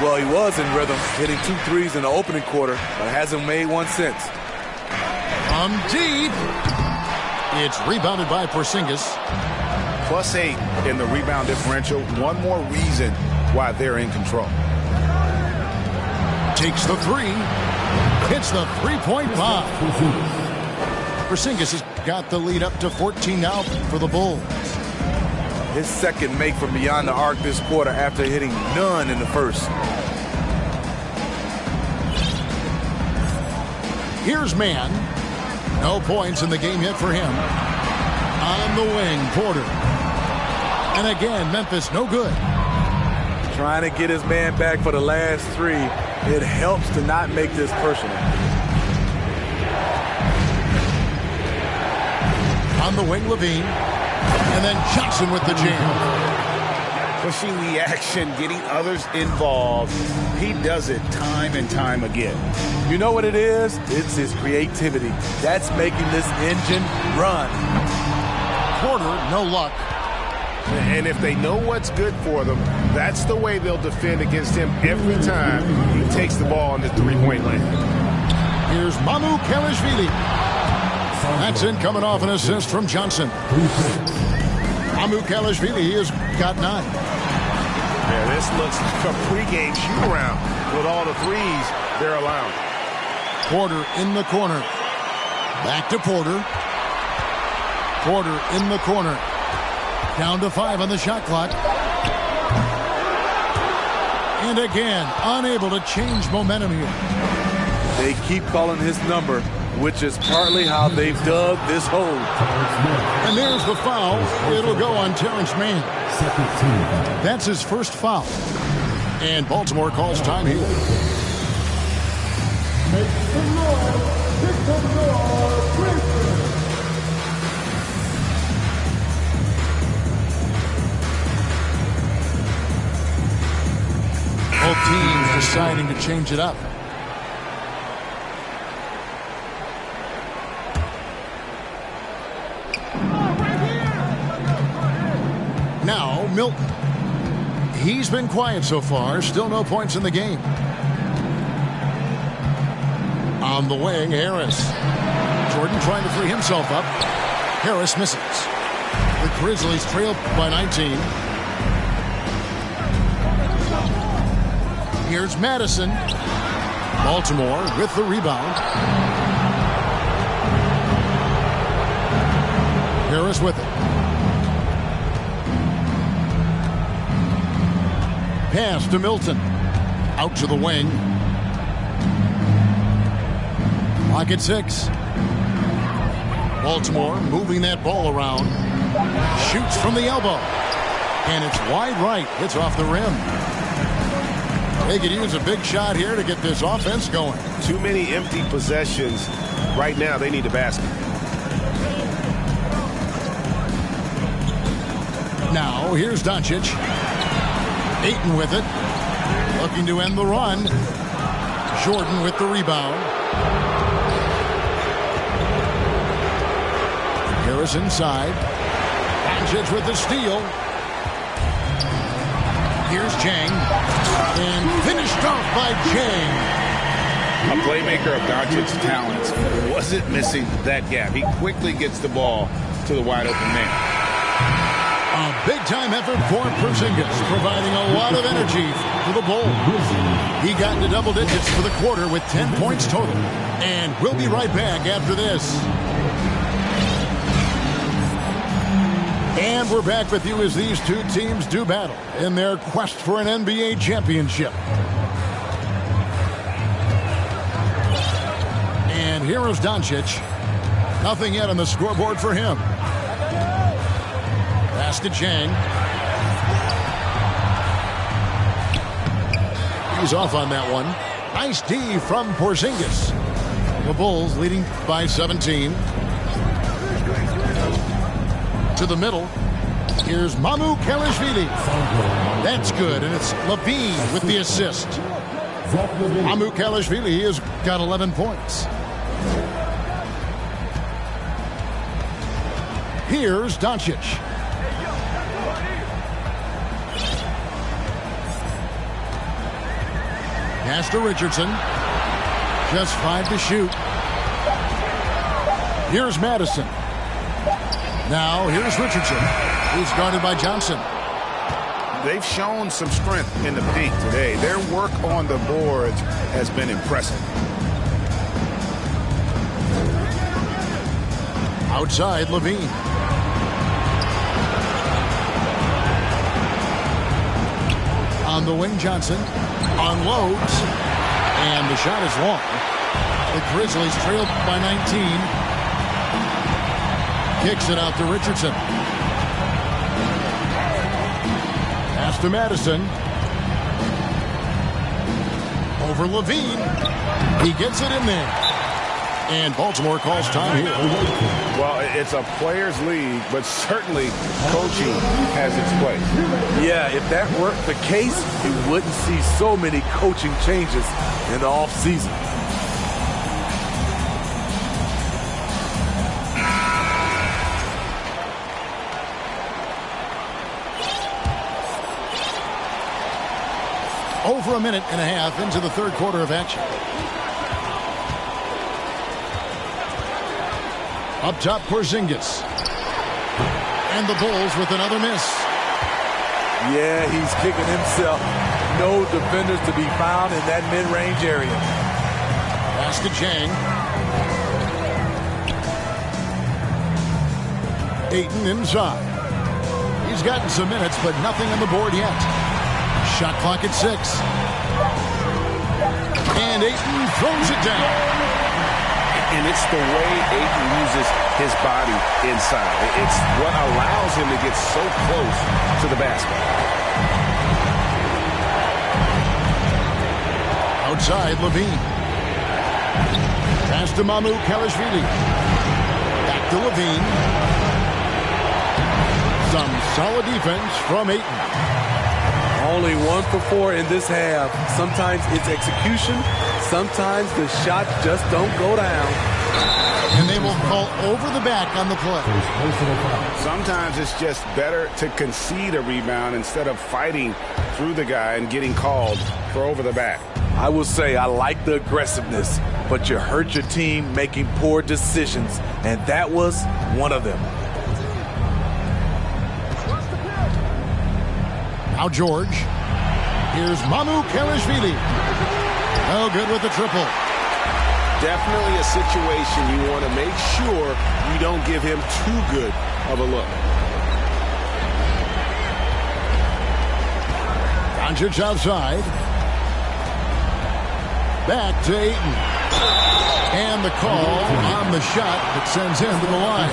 Well, he was in rhythm, hitting 2 threes in the opening quarter, but hasn't made one since. From deep. It's rebounded by Porzingis. +8 in the rebound differential. One more reason why they're in control. Takes the three. Hits the three-point bomb. Porzingis has got the lead up to 14 now for the Bulls. His second make from beyond the arc this quarter after hitting none in the first. Here's Mann. No points in the game yet for him. On the wing, Porter. And again, Memphis no good. Trying to get his man back for the last 3. It helps to not make this personal. On the wing, Levine. And then Johnson with the jam. Pushing the action, getting others involved. He does it time and time again. You know what it is? It's his creativity. That's making this engine run. Porter, no luck. And if they know what's good for them, that's the way they'll defend against him every time he takes the ball in the three-point lane. Here's Kelishvili. That's in coming off an assist from Johnson. Kelishvili has got 9. Yeah, this looks like a pregame shoot-around with all the threes they're allowing. Porter in the corner. Back to Porter. Porter in the corner. Down to 5 on the shot clock. And again, unable to change momentum here. They keep calling his number, which is partly how they've dug this hole. And there's the foul. It'll go on Terrence Mann. That's his first foul. And Baltimore calls time here. Both teams deciding to change it up. Now, Milton. He's been quiet so far. Still no points in the game. On the wing, Harris. Jordan trying to free himself up. Harris misses. The Grizzlies trail by 19. Here's Madison. Baltimore with the rebound. Harris with it. Pass to Milton. Out to the wing. Clock at 6. Baltimore moving that ball around. Shoots from the elbow. And it's wide right. It's off the rim. They could use a big shot here to get this offense going. Too many empty possessions. Right now, they need a basket. Now, here's Doncic. Ayton with it. Looking to end the run. Jordan with the rebound. Harris inside. Doncic with the steal. Here's Jang. And finished off by Jang. A playmaker of Doncic's talents wasn't missing that gap. He quickly gets the ball to the wide open man. A big-time effort for Porzingis, providing a lot of energy for the Bulls. He got into double digits for the quarter with 10 points total. And we'll be right back after this. And we're back with you as these two teams do battle in their quest for an NBA championship. And here is Doncic. Nothing yet on the scoreboard for him. Pass to Jang. He's off on that one. Nice D from Porzingis. The Bulls leading by 17. To the middle. Here's Mamu Kelishvili. That's good, and it's Levine with the assist. Mamu Kelishvili has got 11 points. Here's Doncic. Pass to Richardson. Just 5 to shoot. Here's Madison. Now here's Richardson. He's guarded by Johnson. They've shown some strength in the paint today. Their work on the boards has been impressive. Outside, Levine. On the wing, Johnson unloads, and the shot is long. The Grizzlies trailed by 19. Kicks it out to Richardson. Pass to Madison. Over Levine. He gets it in there. And Baltimore calls time here. Well, it's a players' league, but certainly coaching has its place. Yeah, if that weren't the case, you wouldn't see so many coaching changes in the offseason. Over a minute and a half into the third quarter of action. Up top, Porzingis. And the Bulls with another miss. Yeah, he's kicking himself. No defenders to be found in that mid-range area. Pass to Jang. Ayton inside. He's gotten some minutes, but nothing on the board yet. Shot clock at 6. And Ayton throws it down. And it's the way Ayton uses his body inside. It's what allows him to get so close to the basket. Outside, Levine. Pass to Mamu Kelishvili. Back to Levine. Some solid defense from Ayton. Only 1 for 4 in this half. Sometimes it's execution. Sometimes the shots just don't go down. And they will call over the back on the play. Sometimes it's just better to concede a rebound instead of fighting through the guy and getting called for over the back. I will say I like the aggressiveness, but you hurt your team making poor decisions, and that was one of them. Now George. Here's Mamu Kelishvili. Oh, good with the triple. Definitely a situation you want to make sure you don't give him too good of a look. Doncic outside. Back to Ayton. And the call on the shot that sends him to the line.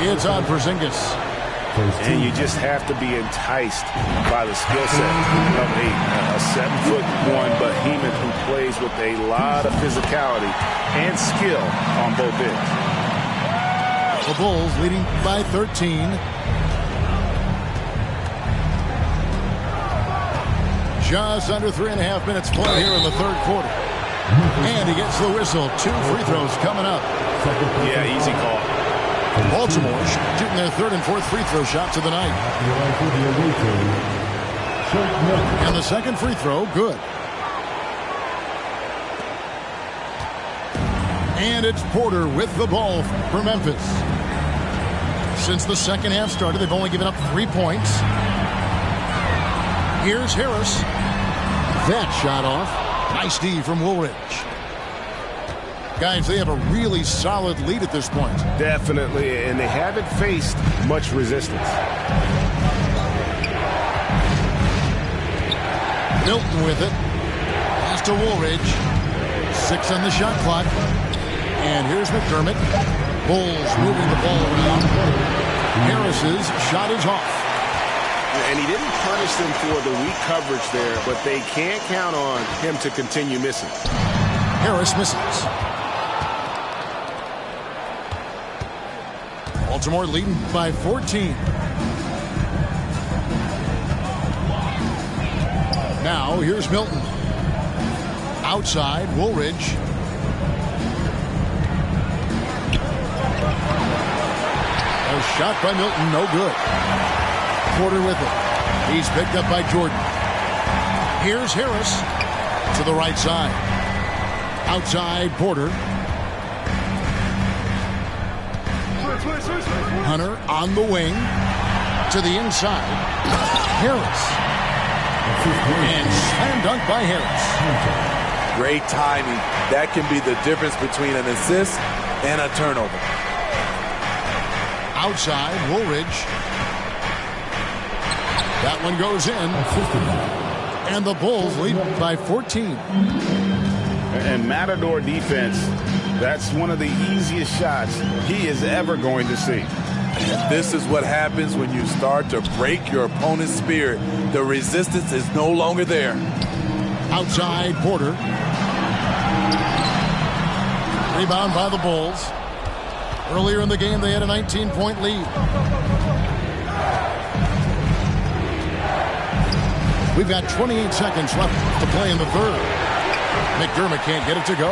It's on Porzingis. And you just have to be enticed by the skill set of a 7'1" behemoth who plays with a lot of physicality and skill on both ends. The Bulls leading by 13. Just under 3.5 minutes play here in the third quarter. And he gets the whistle. 2 free throws coming up. Yeah, easy call. Baltimore shooting their third and fourth free throw shots of the night. And the second free throw, good. And it's Porter with the ball for Memphis. Since the second half started, they've only given up 3 points. Here's Harris. That shot off. Nice D from Woolridge. Guys, they have a really solid lead at this point. Definitely, and they haven't faced much resistance. Milton with it. Pass to Woolridge. 6 on the shot clock. And here's McDermott. Bulls moving the ball around. Harris's shot is off. And he didn't punish them for the weak coverage there, but they can't count on him to continue missing. Harris misses. Baltimore leading by 14. Now here's Milton. Outside, Woolridge. A shot by Milton, no good. Porter with it. He's picked up by Jordan. Here's Harris to the right side. Outside, Porter. Hunter on the wing to the inside. Harris. And slam dunk by Harris. Great timing. That can be the difference between an assist and a turnover. Outside, Woolridge. That one goes in. And the Bulls lead by 14. And Matador defense, that's one of the easiest shots he is ever going to see. And this is what happens when you start to break your opponent's spirit. The resistance is no longer there. Outside, Porter. Rebound by the Bulls. Earlier in the game, they had a 19-point lead. We've got 28 seconds left to play in the third. McDermott can't get it to go.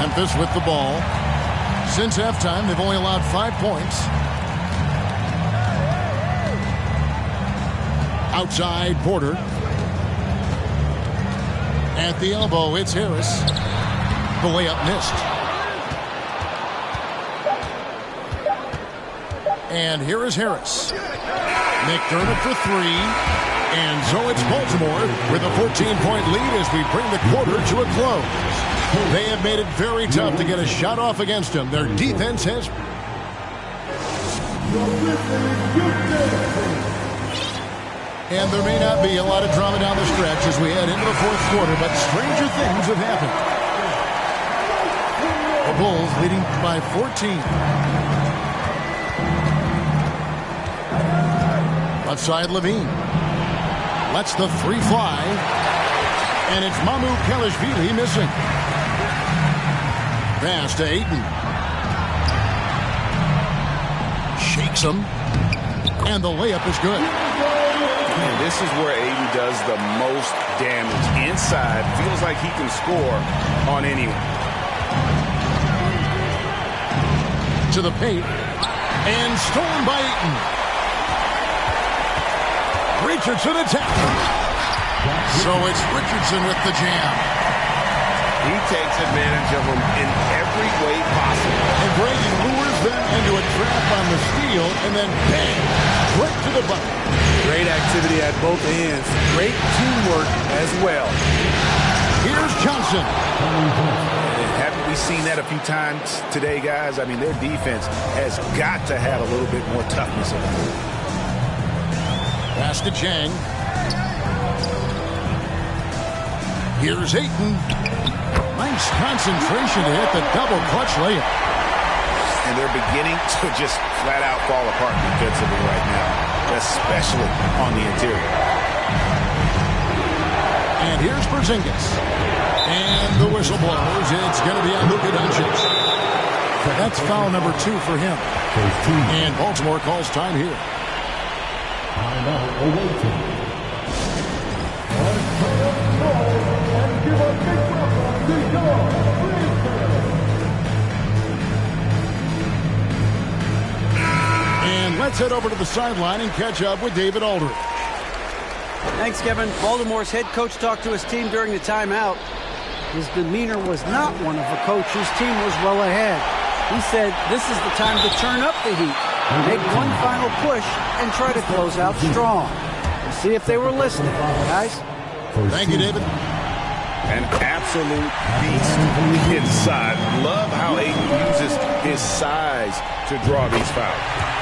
Memphis with the ball. Since halftime, they've only allowed 5 points. Outside, Porter. At the elbow, it's Harris. The layup missed. And here is Harris. McDermott for 3. And so it's Baltimore with a 14-point lead as we bring the quarter to a close. They have made it very tough to get a shot off against them. Their defense has... And there may not be a lot of drama down the stretch as we head into the fourth quarter, but stranger things have happened. The Bulls leading by 14. Left side, Levine. Lets the 3 fly. And it's Mamu Kelishvili missing. Pass to Ayton. Shakes him. And the layup is good. And this is where Ayton does the most damage. Inside, feels like he can score on anyone. To the paint. And stolen by Ayton. Richardson attacking. So it's Richardson with the jam. He takes advantage of them in every way possible. And Brady lures them into a trap on the steal, and then bang, right to the bucket. Great activity at both ends. Great teamwork as well. Here's Johnson. Haven't we seen that a few times today, guys? I mean, their defense has got to have a little bit more toughness in it. Pass to Chang. Here's Ayton. Nice concentration to hit the double clutch layup. And they're beginning to just flat out fall apart defensively right now, especially on the interior. And here's Porzingis. And the whistle blows. It's going to be on Luka Doncic. That's foul number 2 for him. And Baltimore calls time here. Let's head over to the sideline and catch up with David Aldridge. Thanks, Kevin. Baltimore's head coach talked to his team during the timeout. His demeanor was not one of a coach whose team was well ahead. He said this is the time to turn up the heat, make one final push, and try to close out strong. We'll see if they were listening, guys. Thank you, David. An absolute beast inside. Love how Ayton uses his size to draw these fouls.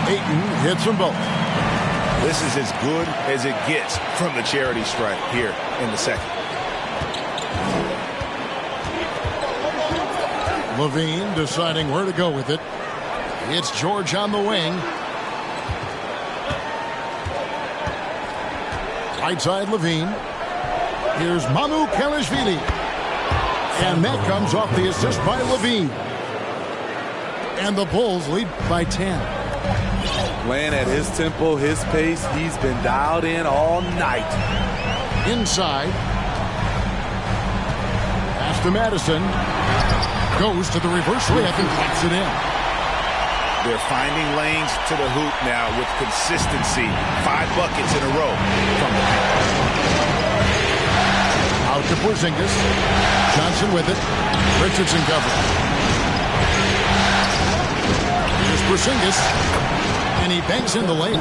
Ayton hits them both. This is as good as it gets from the charity stripe here in the second. Levine deciding where to go with it. It's George on the wing. Right side Levine. Here's Mamu Kelishvili. And that comes off the assist by Levine. And the Bulls lead by 10. Playing at his tempo, his pace. He's been dialed in all night. Inside. Pass to Madison. Goes to the reverse layup and pops it in. They're finding lanes to the hoop now with consistency. 5 buckets in a row from the paint. Out to Porzingis. Johnson with it. Richardson covering. Here's Porzingis. And he banks in the lane.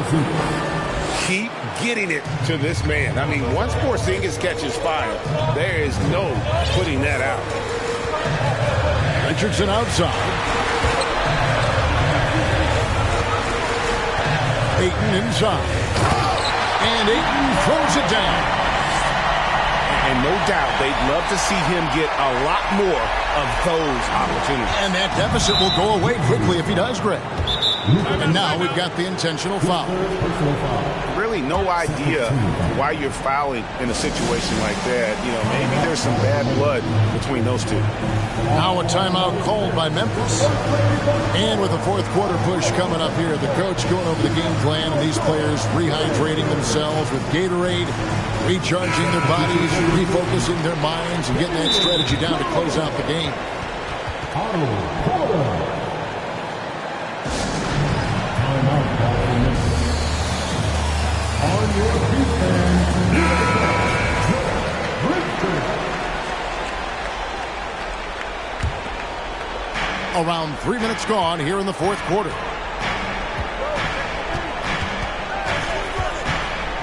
Keep getting it to this man. I mean, once Porzingis catches fire, there is no putting that out. Richardson outside. Ayton inside. And Ayton throws it down. And no doubt they'd love to see him get a lot more of those opportunities. And that deficit will go away quickly if he does, Greg. And now we've got the intentional foul. Really no idea why you're fouling in a situation like that. You know, maybe there's some bad blood between those two. Now a timeout called by Memphis. And with the fourth quarter push coming up here, the coach going over the game plan and these players rehydrating themselves with Gatorade, recharging their bodies, refocusing their minds, and getting that strategy down to close out the game. Around 3 minutes gone here in the fourth quarter.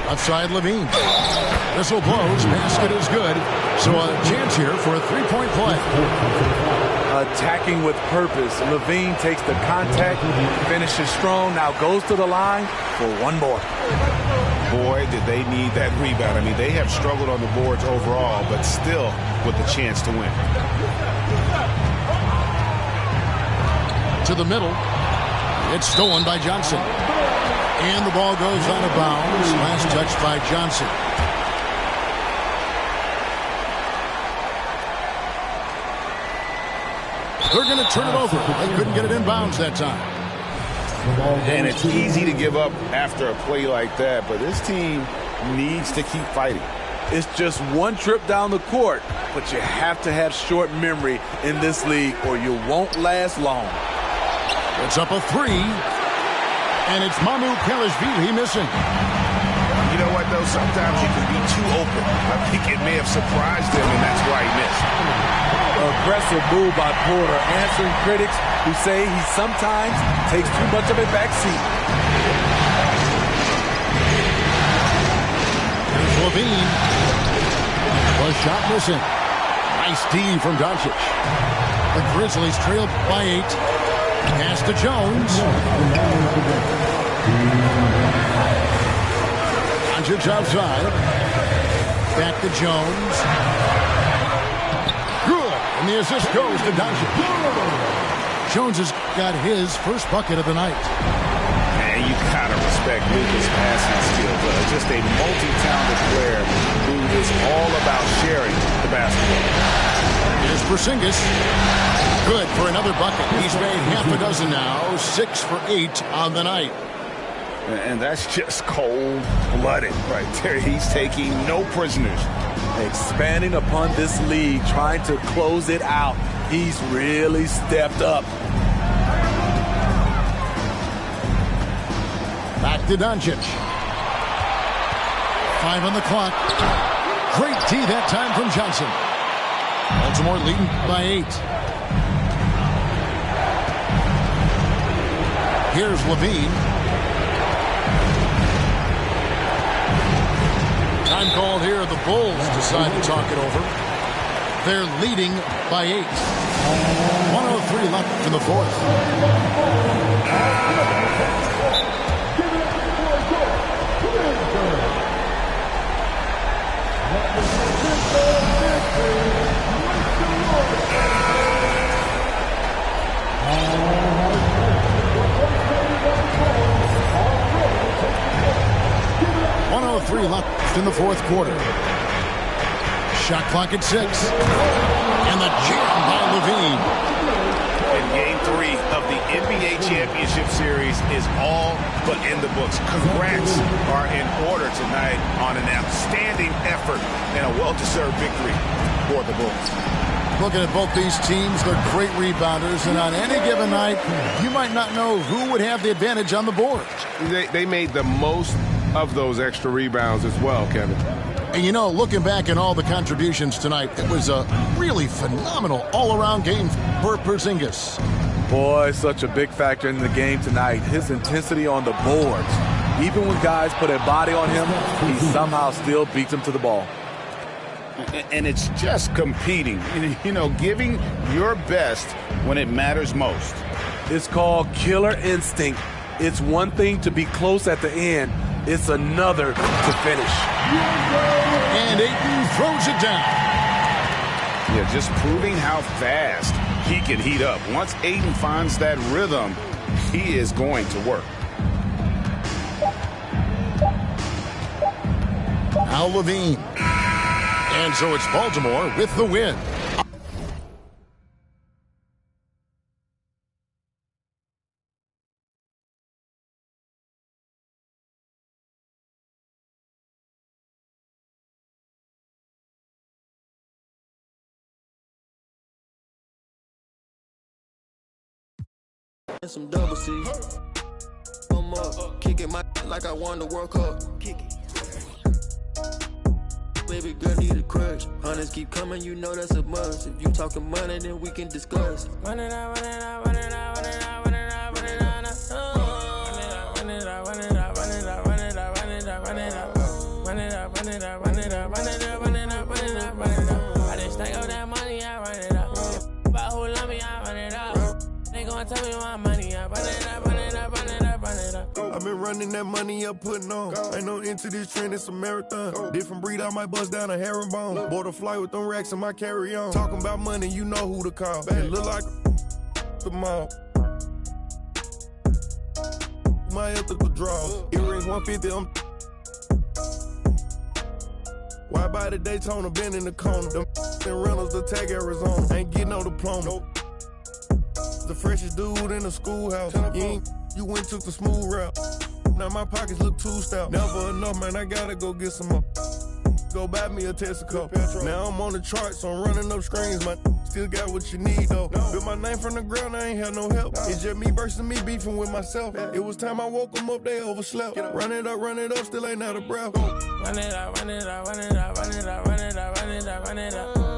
Left side Levine. Whistle blows. Basket is good. So a chance here for a three-point play. Attacking with purpose. Levine takes the contact, finishes strong, now goes to the line for one more. Boy, did they need that rebound. I mean, they have struggled on the boards overall, but still with a chance to win. To the middle. It's stolen by Johnson. And the ball goes out of bounds. Last touch by Johnson. They're going to turn it over. They couldn't get it in bounds that time. And it's easy to give up after a play like that, but this team needs to keep fighting. It's just one trip down the court, but you have to have short memory in this league or you won't last long. It's up a three, and it's Mamu Kelishvili missing. You know what, though? Sometimes you can be too open. I think it may have surprised him, and that's why he missed. Aggressive move by Porter, answering critics who say he sometimes takes too much of a backseat. Here's Levine. One shot missing. Nice D from Doncic. The Grizzlies trailed by 8. Pass to Jones. Doncic outside. Back to Jones. Good. And the assist goes to Doncic. Jones has got his first bucket of the night. And you gotta respect Luka's passing skills. Just a multi-talented player who is all about sharing the basketball. Here's Porzingis. Good for another bucket. He's made half a dozen now. 6 for 8 on the night. And that's just cold-blooded right there. He's taking no prisoners. Expanding upon this lead, trying to close it out. He's really stepped up. Back to Doncic. 5 on the clock. Great D that time from Johnson. Baltimore leading by 8. Here's Levine. Time called here. The Bulls decide to talk it over. They're leading by 8. 103 left in the fourth. Three left in the fourth quarter. Shot clock at 6. And the jam by Levine. And game 3 of the NBA Championship Series is all but in the books. Congrats are in order tonight on an outstanding effort and a well-deserved victory for the Bulls. Looking at both these teams, they're great rebounders, and on any given night, you might not know who would have the advantage on the board. They made the most of those extra rebounds as well, Kevin. And you know, looking back at all the contributions tonight, it was a really phenomenal all-around game for Porzingis. Boy, such a big factor in the game tonight. His intensity on the boards. Even when guys put a body on him, he somehow still beats them to the ball. And it's just competing, you know, giving your best when it matters most. It's called killer instinct. It's one thing to be close at the end. It's another to finish. And Ayton throws it down. Yeah, just proving how fast he can heat up. Once Ayton finds that rhythm, he is going to work. Al Levine. And so it's Baltimore with the win. Some double C. I'm up, kicking my like I won the World Cup. Kick it. Baby girl need a crush. Hunters keep coming, you know that's a must. If you talking money, then we can discuss. Run it out, run it out, run it out, run it out, run it out, run it out, run it out, run it out, run it out, run it out, run it out, run it out, run it out, run it out, run it out, run it out, run it out, run it out, run it out. I just stack up that money, I run it out. About who love me, I run it out. They gon' tell me my money, I run it out, run it out, run it out, run it out. I've been running that money up, putting on. Ain't no into this trend, it's a marathon. Different breed, I might bust down a herringbone. Bought a flight with them racks in my carry-on. Talking about money, you know who to call. It look like the mall. My ethical draw. Earrings 150, I'm. Why by the Daytona, been in the corner. Them rentals, the tag Arizona. Ain't getting no diploma. The freshest dude in the schoolhouse. You went took the smooth route. Now my pockets look too stout. Never enough, man, I gotta go get some more. Go buy me a Texaco. Now I'm on the charts, so I'm running up screens. My still got what you need, though. Built my name from the ground, I ain't had no help. It's just me versus me beefing with myself. It was time I woke them up, they overslept. Run it up, still ain't out of breath. Run it out, run it out, run it out, run it out, run it out, run it out, run it out.